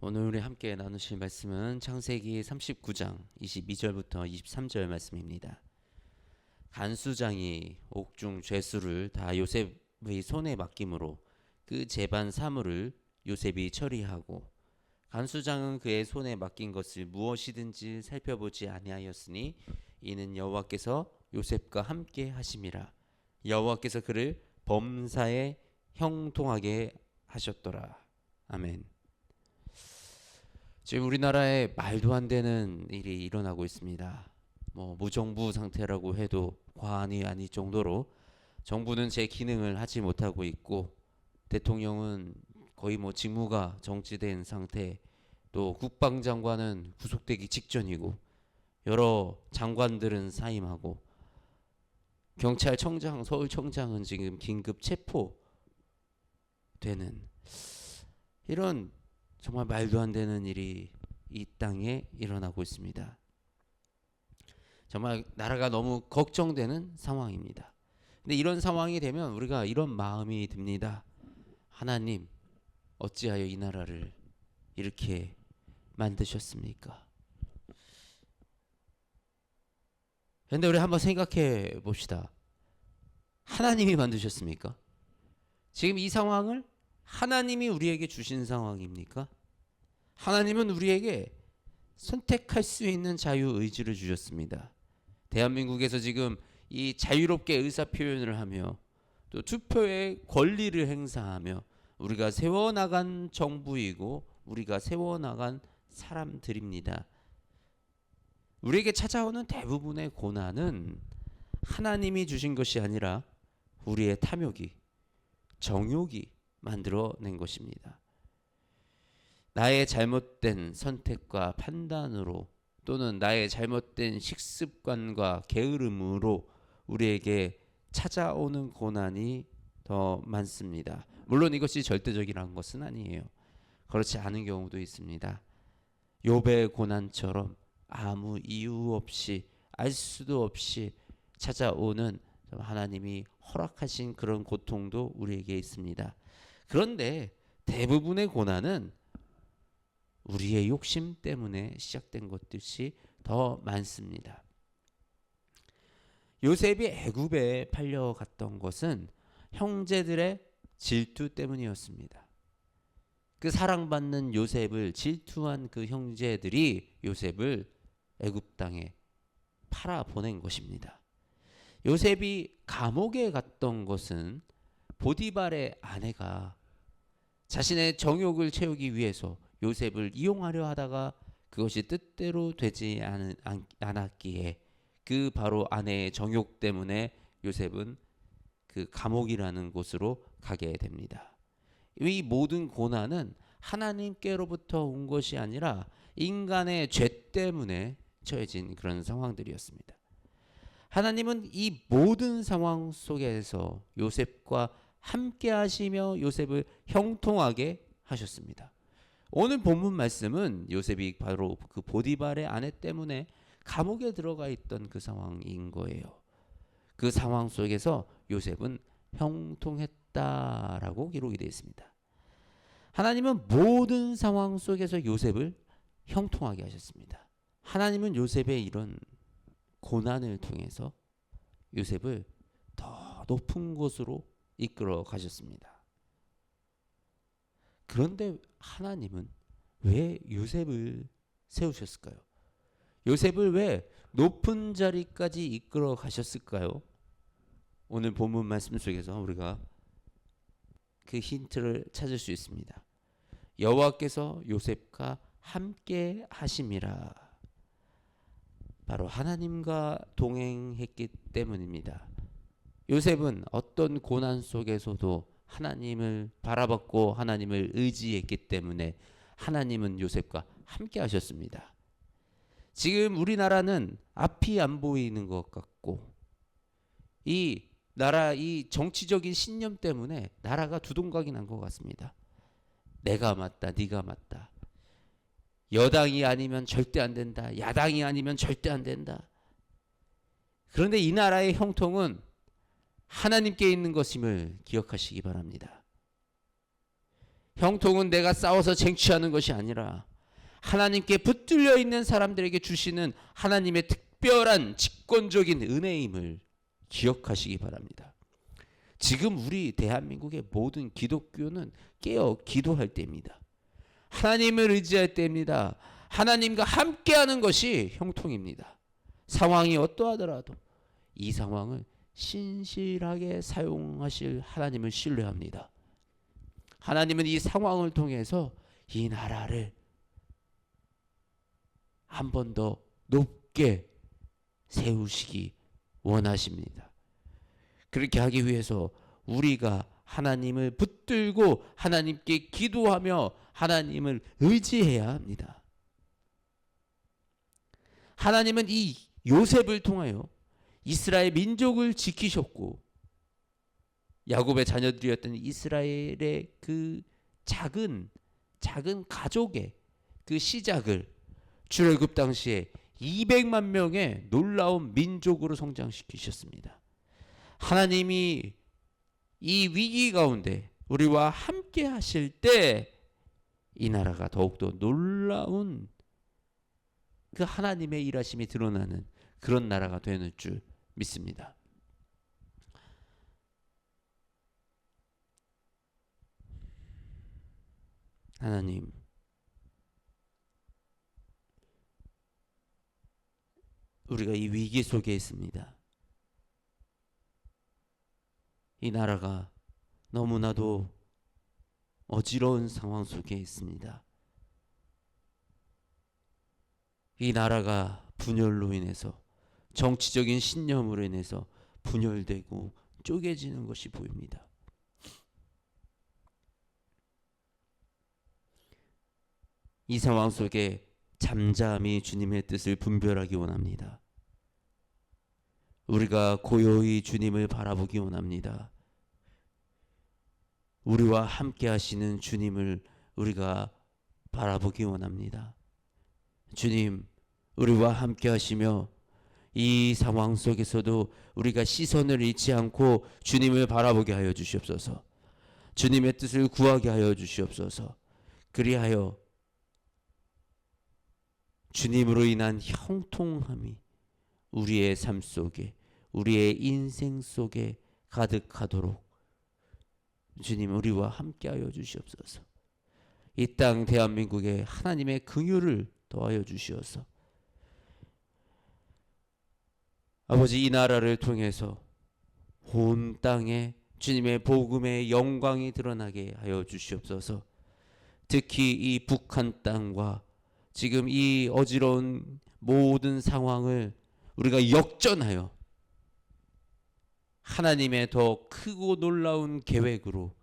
오늘 우리 함께 나누실 말씀은 창세기 39장 22절부터 23절 말씀입니다. 간수장이 옥중 죄수를 다 요셉의 손에 맡김으로 그 재반 사물을 요셉이 처리하고, 간수장은 그의 손에 맡긴 것을 무엇이든지 살펴보지 아니하였으니 이는 여호와께서 요셉과 함께 하심이라. 여호와께서 그를 범사에 형통하게 하셨더라. 아멘. 지금 우리나라에 말도 안 되는 일이 일어나고 있습니다. 무정부 상태라고 해도 과언이 아닐 정도로 정부는 제 기능을 하지 못하고 있고, 대통령은 거의 직무가 정지된 상태, 또 국방장관은 구속되기 직전이고, 여러 장관들은 사임하고, 경찰청장, 서울청장은 지금 긴급 체포되는 이런 정말 말도 안 되는 일이 이 땅에 일어나고 있습니다. 정말 나라가 너무 걱정되는 상황입니다. 근데 이런 상황이 되면 우리가 이런 마음이 듭니다. 하나님, 어찌하여 이 나라를 이렇게 만드셨습니까? 그런데 우리 한번 생각해 봅시다. 하나님이 만드셨습니까? 지금 이 상황을 하나님이 우리에게 주신 상황입니까? 하나님은 우리에게 선택할 수 있는 자유의지를 주셨습니다. 대한민국에서 지금 이 자유롭게 의사표현을 하며 또 투표의 권리를 행사하며 우리가 세워나간 정부이고 우리가 세워나간 사람들입니다. 우리에게 찾아오는 대부분의 고난은 하나님이 주신 것이 아니라 우리의 탐욕이, 정욕이 만들어낸 것입니다. 나의 잘못된 선택과 판단으로 또는 나의 잘못된 식습관과 게으름으로 우리에게 찾아오는 고난이 더 많습니다. 물론 이것이 절대적이라는 것은 아니에요. 그렇지 않은 경우도 있습니다. 욥의 고난처럼 아무 이유 없이 알 수도 없이 찾아오는 하나님이 허락하신 그런 고통도 우리에게 있습니다. 그런데 대부분의 고난은 우리의 욕심 때문에 시작된 것들이 더 많습니다. 요셉이 애굽에 팔려갔던 것은 형제들의 질투 때문이었습니다. 그 사랑받는 요셉을 질투한 그 형제들이 요셉을 애굽 땅에 팔아 보낸 것입니다. 요셉이 감옥에 갔던 것은 보디발의 아내가 자신의 정욕을 채우기 위해서 요셉을 이용하려 하다가 그것이 뜻대로 되지 않았기에 그 바로 아내의 정욕 때문에 요셉은 그 감옥이라는 곳으로 가게 됩니다. 이 모든 고난은 하나님께로부터 온 것이 아니라 인간의 죄 때문에 처해진 그런 상황들이었습니다. 하나님은 이 모든 상황 속에서 요셉과 함께 하시며 요셉을 형통하게 하셨습니다. 오늘 본문 말씀은 요셉이 바로 그 보디발의 아내 때문에 감옥에 들어가 있던 그 상황인 거예요. 그 상황 속에서 요셉은 형통했다라고 기록이 되어 있습니다. 하나님은 모든 상황 속에서 요셉을 형통하게 하셨습니다. 하나님은 요셉의 이런 고난을 통해서 요셉을 더 높은 곳으로 이끌어 가셨습니다. 그런데 하나님은 왜 요셉을 세우셨을까요? 요셉을 왜 높은 자리까지 이끌어 가셨을까요? 오늘 본문 말씀 속에서 우리가 그 힌트를 찾을 수 있습니다. 여호와께서 요셉과 함께 하심이라. 바로 하나님과 동행했기 때문입니다. 요셉은 어떤 고난 속에서도 하나님을 바라봤고 하나님을 의지했기 때문에 하나님은 요셉과 함께 하셨습니다. 지금 우리나라는 앞이 안 보이는 것 같고 이 나라 이 정치적인 신념 때문에 나라가 두동강이 난 것 같습니다. 내가 맞다, 네가 맞다. 여당이 아니면 절대 안 된다. 야당이 아니면 절대 안 된다. 그런데 이 나라의 형통은 하나님께 있는 것임을 기억하시기 바랍니다. 형통은 내가 싸워서 쟁취하는 것이 아니라 하나님께 붙들려 있는 사람들에게 주시는 하나님의 특별한 직권적인 은혜임을 기억하시기 바랍니다. 지금 우리 대한민국의 모든 기독교는 깨어 기도할 때입니다. 하나님을 의지할 때입니다. 하나님과 함께하는 것이 형통입니다. 상황이 어떠하더라도 이 상황을 신실하게 사용하실 하나님을 신뢰합니다. 하나님은 이 상황을 통해서 이 나라를 한 번 더 높게 세우시기 원하십니다. 그렇게 하기 위해서 우리가 하나님을 붙들고 하나님께 기도하며 하나님을 의지해야 합니다. 하나님은 이 요셉을 통하여 이스라엘 민족을 지키셨고 야곱의 자녀들이었던 이스라엘의 그 작은 가족의 그 시작을 출애굽 당시에 200만 명의 놀라운 민족으로 성장시키셨습니다. 하나님이 이 위기 가운데 우리와 함께 하실 때 이 나라가 더욱더 놀라운 그 하나님의 일하심이 드러나는 그런 나라가 되는 줄 믿습니다. 하나님, 우리가 이 위기 속에 있습니다. 이 나라가 너무나도 어지러운 상황 속에 있습니다. 이 나라가 분열로 인해서 정치적인 신념으로 인해서 분열되고 쪼개지는 것이 보입니다. 이 상황 속에 잠잠히 주님의 뜻을 분별하기 원합니다. 우리가 고요히 주님을 바라보기 원합니다. 우리와 함께 하시는 주님을 우리가 바라보기 원합니다. 주님, 우리와 함께 하시며 이 상황 속에서도 우리가 시선을 잃지 않고 주님을 바라보게 하여 주시옵소서. 주님의 뜻을 구하게 하여 주시옵소서. 그리하여 주님으로 인한 형통함이 우리의 삶 속에, 우리의 인생 속에 가득하도록 주님 우리와 함께하여 주시옵소서. 이 땅 대한민국에 하나님의 긍휼을 더하여 주시어서 아버지 이 나라를 통해서 온 땅에 주님의 복음의 영광이 드러나게 하여 주시옵소서. 특히 이 북한 땅과 지금 이 어지러운 모든 상황을 우리가 역전하여 하나님의 더 크고 놀라운 계획으로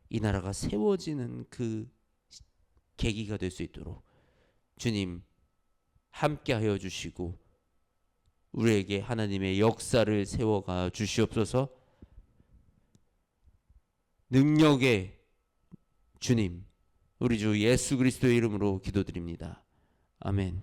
이 나라가 세워지는 그 계기가 될 수 있도록 주님 함께하여 주시고 우리에게 하나님의 역사를 세워가 주시옵소서. 능력의 주님 우리 주 예수 그리스도의 이름으로 기도드립니다. 아멘.